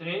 3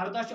18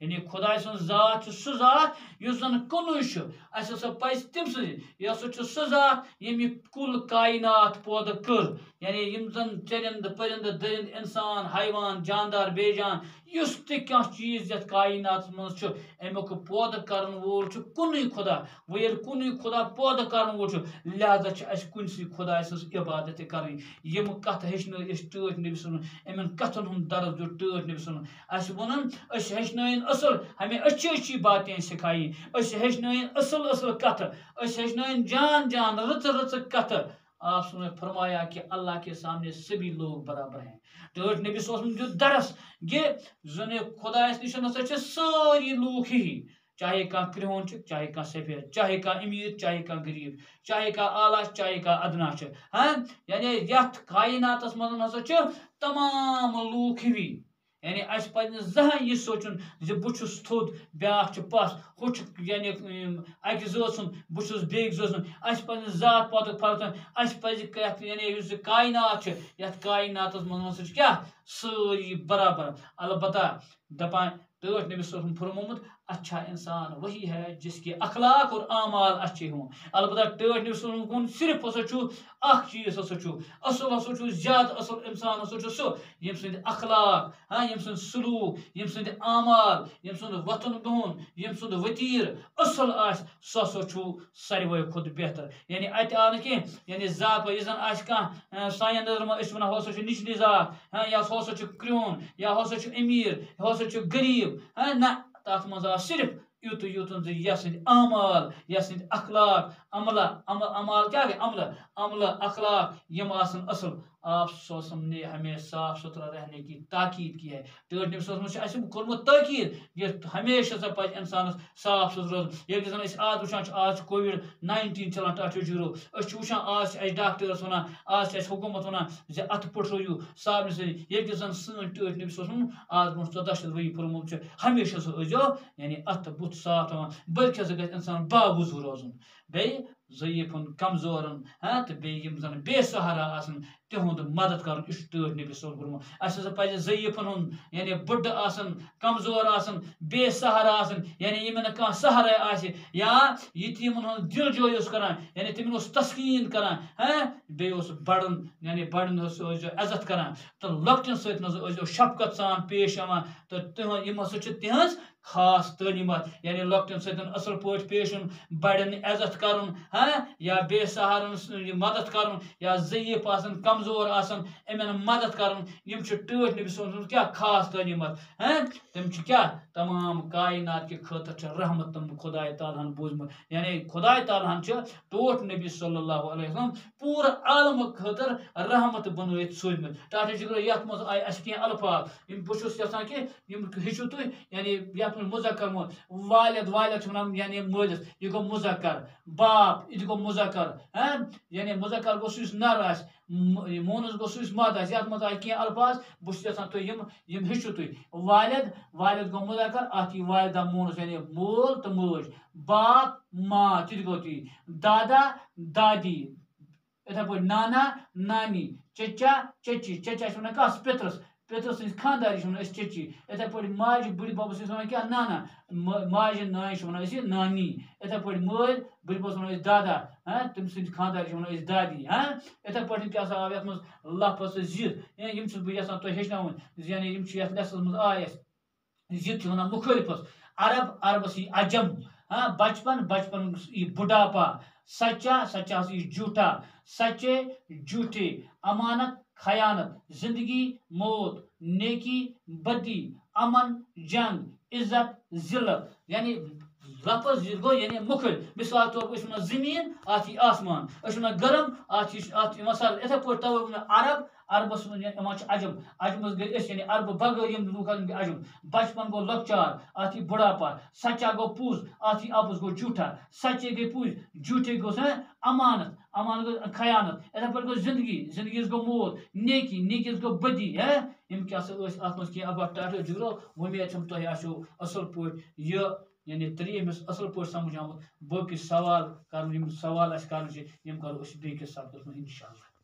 یعنی خدائے سن ذات سہ ذات یس زن کنوے اس ہسا پز تم سی یہ ہسا سہ ذات یم یہ کل کائنات پودٕ کر یعنی یم زن چرند پرند درند انسان حیوان جاندار بے جان یس تہ کانٛہہ چیز یتھ کائنات مز امیک پودٕ کرن وول کنوے خدا وۄنۍ ییٚلہِ کنوے خدا پودٕ کرن وول لہذا اس کنسی خدائے سٕنٛز عبادت کرٕنۍ یم کتھ ہیٚچھنٲے أسۍ ٹٲٹھۍ نبی صلی یمن کتھن ہُنٛد درس دیُت ٹٲٹھۍ نبی صلی اس ووٚنُن أسۍ ہیٚچھنٲیِن اصل ہمیں اچھی اچھی باتیں سکھائی أسۍ ہیٚچھنٲیِن اصل اصل کتھ أسۍ ہیٚچھنٲیِن جان جان رٕژ رٕژ کتھ آپ نے فرمایا کہ اللہ کے سامنے سبھی لوگ برابر ہیں ٹٲٹھۍ نبی صلی اللہ علیہ وسلم دیُت درس یہ زن خدایس نش ہسا چھِ سٲری لوٗکھ ہی چاہے کانٛہہ کرٛہُن چھُ چاہے کانٛہہ سفید چاہے کانٛہہ امیر چاہے کانٛہہ غریب چاہے کانٛہہ اعلیٰ چاہے کانٛہہ ادنا چھُ یعنی یتھ کائناتس منٛز ہسا چھِ تمام لوٗکھ ہِوی یعنی اس پزِ نہٕ زٕہٕنۍ یہِ سونٛچُن زِ بہٕ چھُس تھوٚد بیٛاکھ چھُ پس ہُہ چھُ یعنی اکہِ ذٲژ سُنٛد بہٕ چھُس بیٚکہِ ذٲژ سُنٛد اسہِ پزِ نہٕ ذات پاتُک فرق اسہِ پزِ یتھ یعنی یُس یہِ کائنات چھُ یتھ کائناتس منٛز ہسا چھِ کیٛاہ سٲری برابر البتہ دپان ٹٲٹھۍ نبی صلی اللہ علیہ وسلم فرمومُت اچھا انسان وہی ہے جس کے اخلاق اور اعمال اچھے ہوں البتہ ٹٲٹھۍ نبی صلی اللہ علیہ وسلم صرف ہسا چھُ اکھ چیز ہسا چھُ اصل ہسا چھُ زیادٕ اصل انسان ہسا چھُ سُہ ییٚمہِ سٕنٛدۍ اخلاق ییٚمہِ سُنٛد سلوٗک ییٚمہِ سٕنٛدۍ اعمال ییٚمہِ سُنٛد وۄتھُن بِہُن ییٚمہِ سُنٛد ؤتیٖر اصل آسہِ سُہ ہسا چھُ ساروٕے کھۄتہٕ بہتر یعنی اتہِ آو نہٕ کینٛہہ یعنی ذات یُس زن آسہِ کانٛہہ سانٮ۪ن نظرن منٛز أسۍ وَنو ہُہ ہسا چھُ نِچلی ذات یا ہُہ ہسا چھُ کرٛہُن یا ہُہ ہسا چھُ امیٖر ہُہ ہسا چھُ غریٖب نہ تتھ منٛز آو صرف یُتُے یوتن زِ یہِ سٕنٛدۍ اعمال یہِ سٕنٛدۍ اخلاق عمل کیٛاہ گٔے عملہٕ اخلاق یِم آسن اصل آپ صلی اللہ علیہ وسلم نے ہمیں صاف ستھرا رہنے کی تاکید کی ہے ٹٲٹھۍ نبی صلی اللہ علیہ وسلم چھُ اَسہِ کوٚرمُت تٲکیٖد یہِ ہمیشہ ہسا پزِ انسانس صاف سُتھرٕ روزُن ییٚلہِ زن أسۍ آز وٕچھان چھِ آز چھُ کووِڈ-19 چلان ٹاٹو جگرو أسۍ چھِ وٕچھان آز چھِ اَسہِ ڈاکٹٲرٕس وَنان آز چھِ اَسہِ حکوٗمت وَنان زِ اَتھٕ پٔٹھرٲیِو صابنہِ سۭتۍ ییٚلہِ زن سٲنۍ ٹٲٹھۍ نبی صلی اللہ علیہ وسلم آز برونٛہہ 1400 ؤری فرمومُت چھُ ہمیشہ سُہ ٲسۍزیو یعنی اَتھٕ بُتھ صاف تھاوان بٔلکہِ ہسا گژھِ انسان باوضوٗ روزُن بیٚیہِ ضعیٖفن کمزورن تہٕ بیٚیہِ یِم زن بے سہارا آسن تِہُنٛد مدد کرُن یہِ چھُ ٹٲٹھۍ نبی صلی اللہ علیہ وسلم فرمومُت اَسہِ ہسا پزِ ضعیٖفن ہُنٛد یعنی بٕڈٕ آسن کمزور آسن بے سہارا آسن یعنی ییٚمِس نہٕ کانٛہہ سہارے آسہِ یا یتیٖمن ہُنٛد دِل جوے اوس کران یعنی تِمن اوس تسکیٖن کران بیٚیہِ اوس بڑن یعنی بڑن ٲسۍزیو عزت کران تہٕ لۄکٹٮ۪ن سۭتۍ نظر ٲسۍزیو شفقت سان پیش یِوان تہٕ یِم ہسا چھِ تِہنٛز خاص تعلیٖمات یعنی لۄکٹٮ۪ن سۭتۍ اصل پٲٹھۍ پیش یُن بڑٮ۪ن عزت کرُن یا بے سہارن مدد کرُن یا ضعیٖف آسن کمزور آسن یِمن مدد کرُن یِم چھِ ٹٲٹھۍ نبی صلی اللہ علیہ وسلم کیٛاہ خاص تعلیٖمات تِم چھِ کیٛاہ تمام کائنات کہِ خٲطرٕ چھِ رحمت تِم خۄداے تعالیٰ ہن بوٗزمُت یعنی خۄداے تعالیٰ ہن چھِ ٹوٹھ نبی صلی اللہ علیہ وسلم پوٗرٕ عالمہٕ خٲطرٕ رحمت بنٲیِتھ سوٗزمٕتۍ ٹاٹا جگرو یتھ منٛز آیہِ اَسہِ کینٛہہ الفاظ یِم بہٕ چھُس یژھان کہِ یِم ہیٚچھِو تُہۍ یعنی یتھ منٛز مُذکر والد چھِ وَنان یعنی مٲلِس یہِ گوٚو مُذکر باپ یہِ تہِ گوٚو مُذکر یعنی مُذکر گوٚو سُہ یُس نر آسہِ مونس گوٚو سُہ یُس مرد آسہِ یتھ منٛز آیہِ کینٛہہ الفاظ بہٕ چھُس یژھان تُہۍ یِم ہیٚچھِو تُہۍ والد گوٚو مُذکر اتھ یی والدہ مونس یعنی مول تہٕ مٲج باپ ماں تہِ گوٚو تی دادا دادی یِتھے پٲٹھۍ نانا نانی چچا چچی چچا چھِ وَنان کَس پِترس سٕنٛز خانداری چھِ وَنان أسۍ چچی یِتھے پٲٹھۍ ماجہِ بٕڈببس چھِ وَنان کیٛاہ نانا ماجہِ نانہِ چھِ وَنان أسۍ نانی یِتھے پٲٹھۍ مٲلۍ بٕڈببس وَنو أسۍ دادا تٔمۍ سٕنٛدۍ خانداری چھِ وَنان أسۍ دادی یِتھے پٲٹھۍ کیٛاہ سا آو یتھ منٛز لفظ ضِد یِم چھُس بہٕ یژھان تۄہہِ ہیٚچھناوٕنۍ یعنی یِم چھِ یتھ لیسنس منٛز آے اَسہِ ضِد چھِ وَنان مُخٲلِفس عربس یی عجم بچپن یی بُڈاپا سچا ہسا یی جھوٹا سچے جھوٹے امانت خیانت زندگی موت نیکی بدی امن جنگ عزت ذلت یعنی لفظ ضِد گوٚو یعنی مُخٲلِف مثال طور پر أسۍ وَنان زٔمیٖن اتھ یی آسمان أسۍ وَنان گرم اتھ یِوان سردی یِتھے پٲٹھۍ توے وَنان عربس منٛز یِوان چھِ عجمس گٔے أسۍ یعنی عربہٕ بغٲر یِم لوٗکھ آسان گٔے عجم بچپن گوٚو لۄکچار اتھ یی بُڈاپا سچا گوٚو پوٚز اتھ یی اَپُز گوٚو جھوٗٹا سچے گٔے پوٚز جھوٗٹے گوٚو امانت گوٚو خیانت یِتھے پٲٹھۍ گوٚو زندگیس گوٚو موت نیکیس گوٚو بدی یِم کیٛاہ سا ٲسۍ اتھ منٛز کینٛہہ ابا ٹاٹو جگرو وۄمید چھم تۄہہِ آسیو اصل پٲٹھۍ یہِ یعنی ترٛیٚیِمِس اصل پٲٹھۍ سمجھ آمُت باقٕے سوال کرُن یِم سوال اَسہِ کرٕنۍ چھِ یِم کرو أسۍ بیٚکِس سبقس منٛز انشاء اللہ